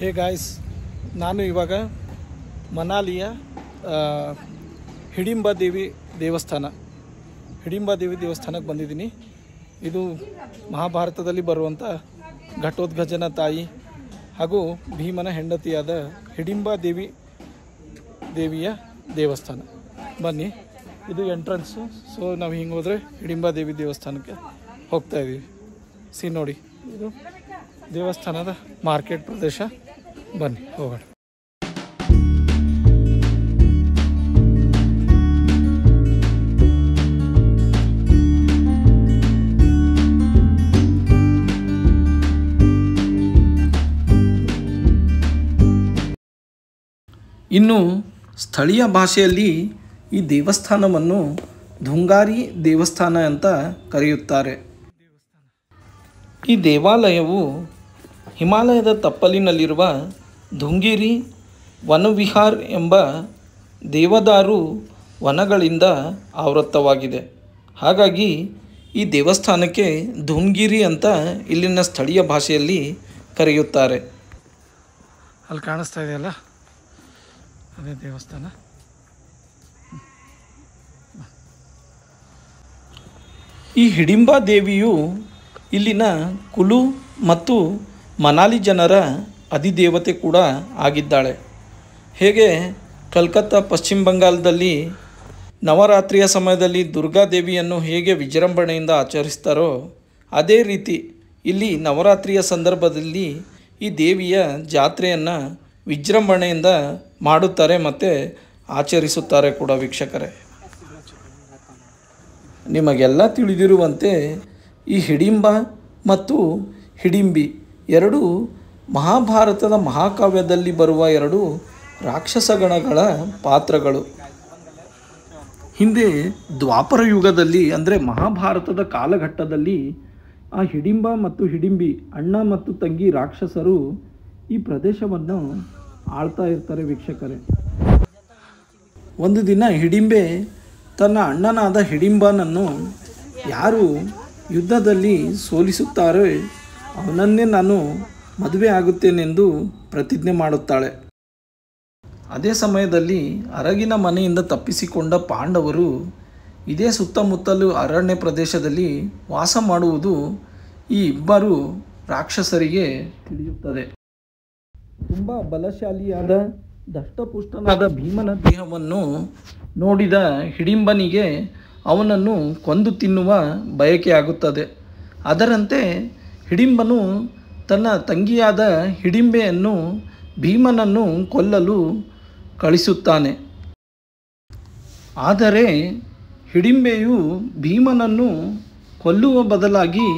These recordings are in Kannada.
ಹೇ ಗಾಯ್ಸ್, ನಾನು ಇವಾಗ ಮನಾಲಿಯ ಹಿಡಿಂಬ ದೇವಿ ದೇವಸ್ಥಾನಕ್ಕೆ ಬಂದಿದ್ದೀನಿ. ಇದು ಮಹಾಭಾರತದಲ್ಲಿ ಬರುವಂಥ ಘಟೋತ್ಕಚನ ತಾಯಿ ಹಾಗೂ ಭೀಮನ ಹೆಂಡತಿಯಾದ ಹಿಡಿಂಬ ದೇವಿಯ ದೇವಸ್ಥಾನ. ಬನ್ನಿ, ಇದು ಎಂಟ್ರೆನ್ಸು. ಸೊ ನಾವು ಹಿಂಗೆ ಹೋದರೆ ಹಿಡಿಂಬ ದೇವಿ ದೇವಸ್ಥಾನಕ್ಕೆ ಹೋಗ್ತಾ ಇದ್ದೀವಿ. ನೋಡಿ, ಇದು ದೇವಸ್ಥಾನದ ಮಾರ್ಕೆಟ್ ಪ್ರದೇಶ. ಬನ್ನಿ ಹೋಗೋಣ. ಇನ್ನು ಸ್ಥಳೀಯ ಭಾಷೆಯಲ್ಲಿ ಈ ದೇವಸ್ಥಾನವನ್ನು ಧುಂಗಾರಿ ದೇವಸ್ಥಾನ ಅಂತ ಕರೆಯುತ್ತಾರೆ. ಈ ದೇವಾಲಯವು ಹಿಮಾಲಯದ ತಪ್ಪಲಿನಲ್ಲಿರುವ ಧುಂಗಿರಿ ವನವಿಹಾರ್ ಎಂಬ ದೇವದಾರು ವನಗಳಿಂದ ಆವೃತ್ತವಾಗಿದೆ. ಹಾಗಾಗಿ ಈ ದೇವಸ್ಥಾನಕ್ಕೆ ಧುಂಗಿರಿ ಅಂತ ಇಲ್ಲಿನ ಸ್ಥಳೀಯ ಭಾಷೆಯಲ್ಲಿ ಕರೆಯುತ್ತಾರೆ. ಅಲ್ಲಿ ಕಾಣಿಸ್ತಾ ಇದೆಯಲ್ಲ, ಅದೇ ದೇವಸ್ಥಾನ. ಈ ಹಿಡಿಂಬ ದೇವಿಯು ಇಲ್ಲಿನ ಕುಲು ಮತ್ತು ಮನಾಲಿ ಜನರ ಅಧಿದೇವತೆ ಕೂಡ ಆಗಿದ್ದಾಳೆ. ಹೇಗೆ ಕಲ್ಕತ್ತಾ, ಪಶ್ಚಿಮ ಬಂಗಾಳದಲ್ಲಿ ನವರಾತ್ರಿಯ ಸಮಯದಲ್ಲಿ ದುರ್ಗಾದೇವಿಯನ್ನು ಹೇಗೆ ವಿಜೃಂಭಣೆಯಿಂದ ಆಚರಿಸ್ತಾರೋ ಅದೇ ರೀತಿ ಇಲ್ಲಿ ನವರಾತ್ರಿಯ ಸಂದರ್ಭದಲ್ಲಿ ಈ ದೇವಿಯ ಜಾತ್ರೆಯನ್ನು ವಿಜೃಂಭಣೆಯಿಂದ ಮಾಡುತ್ತಾರೆ ಮತ್ತು ಆಚರಿಸುತ್ತಾರೆ ಕೂಡ. ವೀಕ್ಷಕರೇ, ನಿಮಗೆಲ್ಲ ತಿಳಿದಿರುವಂತೆ ಈ ಹಿಡಿಂಬ ಮತ್ತು ಹಿಡಿಂಬಿ ಎರಡು ಮಹಾಭಾರತದ ಮಹಾಕಾವ್ಯದಲ್ಲಿ ಬರುವ ಎರಡು ರಾಕ್ಷಸಗಣಗಳ ಪಾತ್ರಗಳು. ಹಿಂದೆ ದ್ವಾಪರ ಯುಗದಲ್ಲಿ ಅಂದರೆ ಮಹಾಭಾರತದ ಕಾಲಘಟ್ಟದಲ್ಲಿ ಆ ಹಿಡಿಂಬ ಮತ್ತು ಹಿಡಿಂಬಿ ಅಣ್ಣ ಮತ್ತು ತಂಗಿ ರಾಕ್ಷಸರು ಈ ಪ್ರದೇಶವನ್ನು ಆಳ್ತಾ ಇರ್ತಾರೆ. ವೀಕ್ಷಕರೇ, ಒಂದು ದಿನ ಹಿಡಿಂಬೆ ತನ್ನ ಅಣ್ಣನಾದ ಹಿಡಿಂಬನನ್ನು ಯಾರು ಯುದ್ಧದಲ್ಲಿ ಸೋಲಿಸುತ್ತಾರೆ ಅವನನ್ನೇ ನಾನು ಮದುವೆ ಆಗುತ್ತೇನೆಂದು ಪ್ರತಿಜ್ಞೆ ಮಾಡುತ್ತಾಳೆ. ಅದೇ ಸಮಯದಲ್ಲಿ ಅರಗಿನ ಮನೆಯಿಂದ ತಪ್ಪಿಸಿಕೊಂಡ ಪಾಂಡವರು ಇದೇ ಸುತ್ತಮುತ್ತಲು ಅರಣ್ಯ ಪ್ರದೇಶದಲ್ಲಿ ವಾಸ ಮಾಡುವುದು ಈ ಇಬ್ಬರು ರಾಕ್ಷಸರಿಗೆ ತಿಳಿಯುತ್ತದೆ. ತುಂಬ ಬಲಶಾಲಿಯಾದ ದಷ್ಟಪುಷ್ಟನಾದ ಭೀಮನ ದೇಹವನ್ನು ನೋಡಿದ ಹಿಡಿಂಬನಿಗೆ ಅವನನ್ನು ಕೊಂದು ತಿನ್ನುವ ಬಯಕೆಯಾಗುತ್ತದೆ. ಅದರಂತೆ ಹಿಡಿಂಬನು ತನ್ನ ತಂಗಿಯಾದ ಹಿಡಿಂಬೆಯನ್ನು ಭೀಮನನ್ನು ಕೊಲ್ಲಲು ಕಳಿಸುತ್ತಾನೆ. ಆದರೆ ಹಿಡಿಂಬೆಯು ಭೀಮನನ್ನು ಕೊಲ್ಲುವ ಬದಲಾಗಿ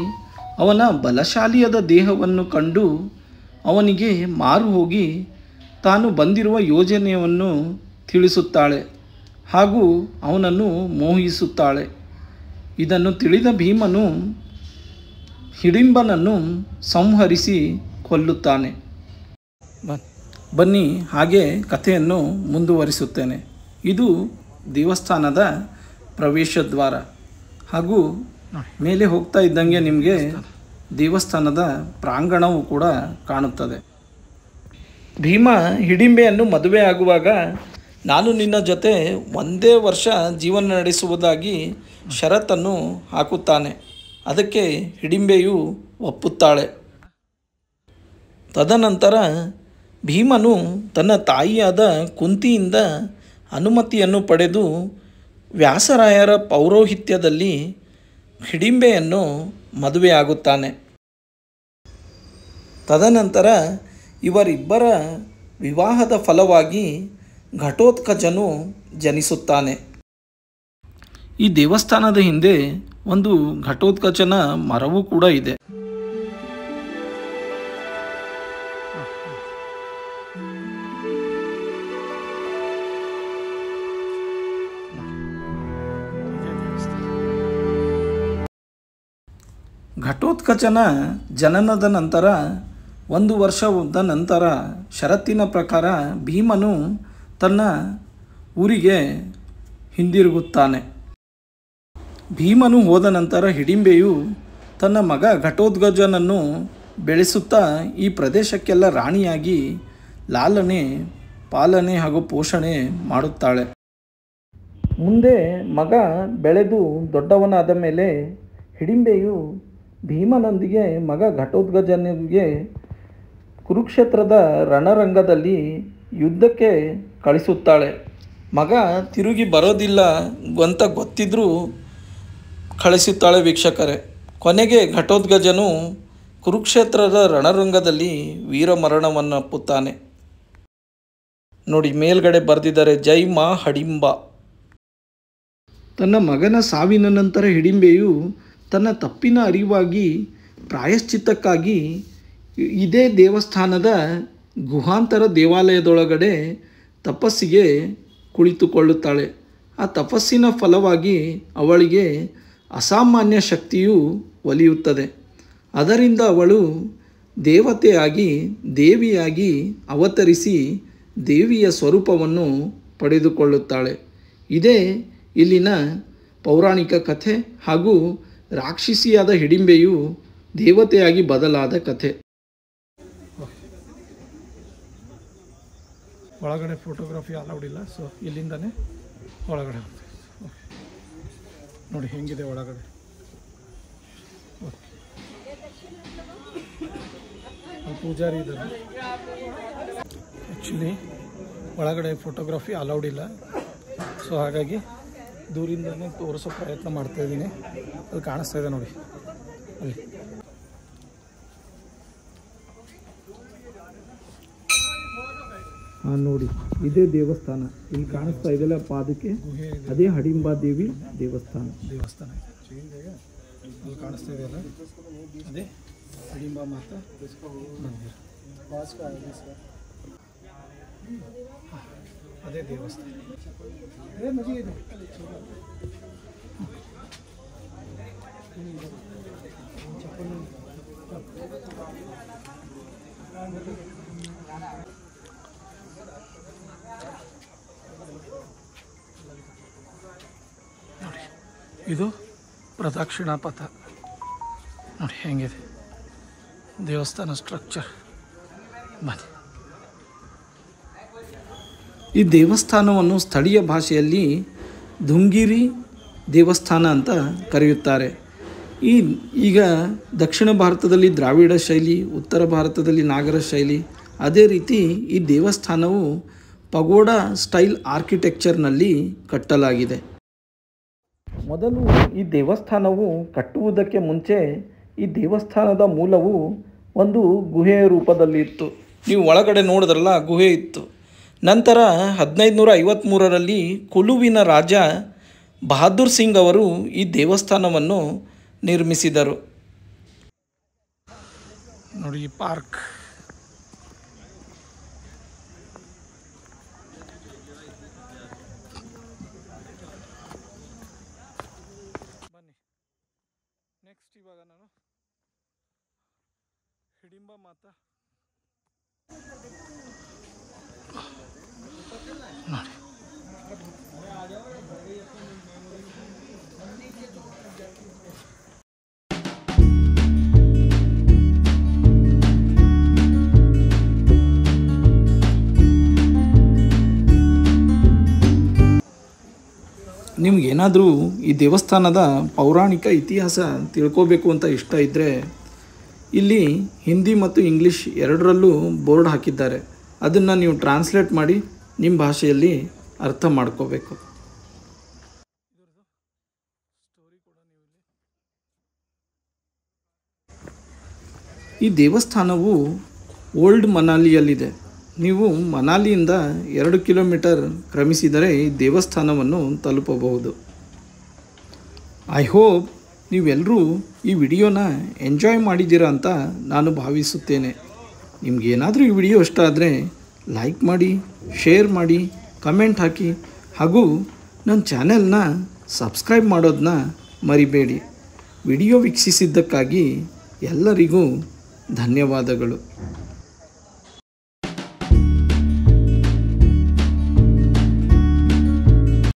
ಅವನ ಬಲಶಾಲಿಯಾದ ದೇಹವನ್ನು ಕಂಡು ಅವನಿಗೆ ಮಾರು ಹೋಗಿ ತಾನು ಬಂದಿರುವ ಯೋಜನೆಯನ್ನು ತಿಳಿಸುತ್ತಾಳೆ ಹಾಗೂ ಅವನನ್ನು ಮೋಹಿಸುತ್ತಾಳೆ. ಇದನ್ನು ತಿಳಿದ ಭೀಮನು ಹಿಡಿಂಬನನ್ನು ಸಂಹರಿಸಿ ಕೊಲ್ಲುತ್ತಾನೆ. ಬನ್ನಿ, ಹಾಗೆ ಕಥೆಯನ್ನು ಮುಂದುವರಿಸುತ್ತೇನೆ. ಇದು ದೇವಸ್ಥಾನದ ಪ್ರವೇಶ ದ್ವಾರ ಹಾಗೂ ಮೇಲೆ ಹೋಗ್ತಾ ಇದ್ದಂಗೆ ನಿಮಗೆ ದೇವಸ್ಥಾನದ ಪ್ರಾಂಗಣವು ಕೂಡ ಕಾಣುತ್ತದೆ. ಭೀಮ ಹಿಡಿಂಬೆಯನ್ನು ಮದುವೆ ಆಗುವಾಗ ನಾನು ನಿನ್ನ ಜೊತೆ ಒಂದೇ ವರ್ಷ ಜೀವನ ನಡೆಸುವುದಾಗಿ ಷರತ್ತನ್ನು ಹಾಕುತ್ತಾನೆ. ಅದಕ್ಕೆ ಹಿಡಿಂಬೆಯು ಒಪ್ಪುತ್ತಾಳೆ. ತದನಂತರ ಭೀಮನು ತನ್ನ ತಾಯಿಯಾದ ಕುಂತಿಯಿಂದ ಅನುಮತಿಯನ್ನು ಪಡೆದು ವ್ಯಾಸರಾಯರ ಪೌರೋಹಿತ್ಯದಲ್ಲಿ ಹಿಡಿಂಬೆಯನ್ನು ಮದುವೆಯಾಗುತ್ತಾನೆ. ತದನಂತರ ಇವರಿಬ್ಬರ ವಿವಾಹದ ಫಲವಾಗಿ ಘಟೋತ್ಕಚನು ಜನಿಸುತ್ತಾನೆ. ಈ ದೇವಸ್ಥಾನದ ಹಿಂದೆ ಒಂದು ಘಟೋತ್ಕಚನ ಮರವೂ ಕೂಡ ಇದೆ. ಘಟೋತ್ಕಚನ ಜನನದ ನಂತರ 1 ವರ್ಷದ ನಂತರ ಷರತ್ತಿನ ಪ್ರಕಾರ ಭೀಮನು ತನ್ನ ಊರಿಗೆ ಹಿಂದಿರುಗುತ್ತಾನೆ. ಭೀಮನು ಹೋದ ನಂತರ ಹಿಡಿಂಬೆಯು ತನ್ನ ಮಗ ಘಟೋತ್ಕಚನನ್ನು ಬೆಳೆಸುತ್ತಾ ಈ ಪ್ರದೇಶಕ್ಕೆಲ್ಲ ರಾಣಿಯಾಗಿ ಲಾಲನೆ ಪಾಲನೆ ಹಾಗೂ ಪೋಷಣೆ ಮಾಡುತ್ತಾಳೆ. ಮುಂದೆ ಮಗ ಬೆಳೆದು ದೊಡ್ಡವನಾದ ಮೇಲೆ ಹಿಡಿಂಬೆಯು ಭೀಮನೊಂದಿಗೆ ಮಗ ಘಟೋತ್ಕಚನಿಗೆ ಕುರುಕ್ಷೇತ್ರದ ರಣರಂಗದಲ್ಲಿ ಯುದ್ಧಕ್ಕೆ ಕಳಿಸುತ್ತಾಳೆ. ಮಗ ತಿರುಗಿ ಬರೋದಿಲ್ಲ ಅಂತ ಗೊತ್ತಿದ್ರೂ ಕಳಿಸುತ್ತಾಳೆ ವೀಕ್ಷಕರೇ. ಕೊನೆಗೆ ಘಟೋತ್ಕಚನು ಕುರುಕ್ಷೇತ್ರದ ರಣರಂಗದಲ್ಲಿ ವೀರಮರಣವನ್ನಪ್ಪುತ್ತಾನೆ. ನೋಡಿ, ಮೇಲ್ಗಡೆ ಬರೆದಿದ್ದಾರೆ ಜೈ ಮಾ ಹಿಡಿಂಬ. ತನ್ನ ಮಗನ ಸಾವಿನ ನಂತರ ಹಿಡಿಂಬೆಯು ತನ್ನ ತಪ್ಪಿನ ಅರಿವಾಗಿ ಪ್ರಾಯಶ್ಚಿತ್ತಕ್ಕಾಗಿ ಇದೇ ದೇವಸ್ಥಾನದ ಗುಹಾಂತರ ದೇವಾಲಯದೊಳಗಡೆ ತಪಸ್ಸಿಗೆ ಕುಳಿತುಕೊಳ್ಳುತ್ತಾಳೆ. ಆ ತಪಸ್ಸಿನ ಫಲವಾಗಿ ಅವಳಿಗೆ ಅಸಾಮಾನ್ಯ ಶಕ್ತಿಯು ಒಲಿಯುತ್ತದೆ. ಅದರಿಂದ ಅವಳು ದೇವತೆಯಾಗಿ ದೇವಿಯಾಗಿ ಅವತರಿಸಿ ದೇವಿಯ ಸ್ವರೂಪವನ್ನು ಪಡೆದುಕೊಳ್ಳುತ್ತಾಳೆ. ಇದೇ ಇಲ್ಲಿನ ಪೌರಾಣಿಕ ಕಥೆ ಹಾಗೂ ರಾಕ್ಷಸಿಯಾದ ಹಿಡಿಂಬೆಯು ದೇವತೆಯಾಗಿ ಬದಲಾದ ಕಥೆ. ಒಳಗಡೆ ಫೋಟೋಗ್ರಫಿ ಅಲೌಡ್ ಇಲ್ಲ, ಸೊ ಇಲ್ಲಿಂದನೇ ಒಳಗಡೆ ಹೋಗ್ತೀವಿ. ನೋಡಿ ಹೆಂಗಿದೆ ಒಳಗಡೆ. ಪೂಜಾರಿ ಇದ್ದಾರೆ. ಆ್ಯಕ್ಚುಲಿ ಒಳಗಡೆ ಫೋಟೋಗ್ರಫಿ ಅಲೌಡ್ ಇಲ್ಲ, ಸೊ ಹಾಗಾಗಿ ದೂರಿಂದನೇ ತೋರಿಸೋ ಪ್ರಯತ್ನ ಮಾಡ್ತಾಯಿದ್ದೀನಿ. ಅಲ್ಲಿ ಕಾಣಿಸ್ತಾ ಇದೆ ನೋಡಿ, ಅಲ್ಲಿ ನೋಡಿ ಇದೇ ದೇವಸ್ಥಾನ. ಇಲ್ಲಿ ಕಾಣಿಸ್ತಾ ಇದೆಯಲ್ಲ ಪಾದಕ್ಕೆ, ಅದೇ ಹಿಡಿಂಬಾ ದೇವಿ ದೇವಸ್ಥಾನ. ಅಲ್ಲಿ ಕಾಣಿಸ್ತಾ ಇದೆಯಲ್ಲ ಅದೇ ಹಿಡಿಂಬಾ ಮಾತಾ ಮಂದಿರ, ಅದೇ ದೇವಸ್ಥಾನ. ನೋಡಿ, ಇದು ಪ್ರದಕ್ಷಿಣಾ ಪಥ. ನೋಡಿ ಹೆಂಗಿದೆ ದೇವಸ್ಥಾನ ಸ್ಟ್ರಕ್ಚರ್. ಬನ್ನಿ. ಈ ದೇವಸ್ಥಾನವನ್ನು ಸ್ಥಳೀಯ ಭಾಷೆಯಲ್ಲಿ ಧುಂಗಿರಿ ದೇವಸ್ಥಾನ ಅಂತ ಕರೆಯುತ್ತಾರೆ. ಈಗ ದಕ್ಷಿಣ ಭಾರತದಲ್ಲಿ ದ್ರಾವಿಡ ಶೈಲಿ, ಉತ್ತರ ಭಾರತದಲ್ಲಿ ನಾಗರ ಶೈಲಿ, ಅದೇ ರೀತಿ ಈ ದೇವಸ್ಥಾನವು ಪಗೋಡಾ ಸ್ಟೈಲ್ ಆರ್ಕಿಟೆಕ್ಚರ್ನಲ್ಲಿ ಕಟ್ಟಲಾಗಿದೆ. ಮೊದಲು ಈ ದೇವಸ್ಥಾನವು ಕಟ್ಟುವುದಕ್ಕೆ ಮುಂಚೆ ಈ ದೇವಸ್ಥಾನದ ಮೂಲವು ಒಂದು ಗುಹೆಯ ರೂಪದಲ್ಲಿ ಇತ್ತು. ನೀವು ಒಳಗಡೆ ನೋಡಿದ್ರಲ್ಲ, ಗುಹೆ ಇತ್ತು. ನಂತರ 1553ರಲ್ಲಿ ಕುಲುವಿನ ರಾಜ ಬಹದ್ದೂರ್ ಸಿಂಗ್ ಅವರು ಈ ದೇವಸ್ಥಾನವನ್ನು ನಿರ್ಮಿಸಿದರು. ನೋಡಿ ಈ ಪಾರ್ಕ್. ಬನ್ನಿ, ನೆಕ್ಸ್ಟ್ ಇವಾಗ ನಾನು ಹಿಡಿಂಬಾ ಮಾತಾ ನೋಡಿ. ನಿಮಗೇನಾದರೂ ಈ ದೇವಸ್ಥಾನದ ಪೌರಾಣಿಕ ಇತಿಹಾಸ ತಿಳ್ಕೋಬೇಕು ಅಂತ ಇಷ್ಟ ಇದ್ದರೆ ಇಲ್ಲಿ ಹಿಂದಿ ಮತ್ತು ಇಂಗ್ಲೀಷ್ ಎರಡರಲ್ಲೂ ಬೋರ್ಡ್ ಹಾಕಿದ್ದಾರೆ. ಅದನ್ನು ನೀವು ಟ್ರಾನ್ಸ್ಲೇಟ್ ಮಾಡಿ ನಿಮ್ಮ ಭಾಷೆಯಲ್ಲಿ ಅರ್ಥ ಮಾಡ್ಕೋಬೇಕು. ಈ ದೇವಸ್ಥಾನವು ಓಲ್ಡ್ ಮನಾಲಿಯಲ್ಲಿದೆ. ನೀವು ಮನಾಲಿಯಿಂದ 2 ಕಿಲೋಮೀಟರ್ ಕ್ರಮಿಸಿದರೆ ಈ ದೇವಸ್ಥಾನವನ್ನು ತಲುಪಬಹುದು. ಐ ಹೋಪ್ ನೀವೆಲ್ಲರೂ ಈ ವಿಡಿಯೋನ ಎಂಜಾಯ್ ಮಾಡಿದ್ದೀರಾ ಅಂತ ನಾನು ಭಾವಿಸುತ್ತೇನೆ. ನಿಮಗೇನಾದರೂ ಈ ವಿಡಿಯೋ ಇಷ್ಟ ಆದರೆ ಲೈಕ್ ಮಾಡಿ, ಶೇರ್ ಮಾಡಿ, ಕಮೆಂಟ್ ಹಾಕಿ ಹಾಗೂ ನನ್ನ ಚಾನೆಲ್ನ ಸಬ್ಸ್ಕ್ರೈಬ್ ಮಾಡೋದನ್ನ ಮರಿಬೇಡಿ. ವಿಡಿಯೋ ವೀಕ್ಷಿಸಿದ್ದಕ್ಕಾಗಿ ಎಲ್ಲರಿಗೂ ಧನ್ಯವಾದಗಳು.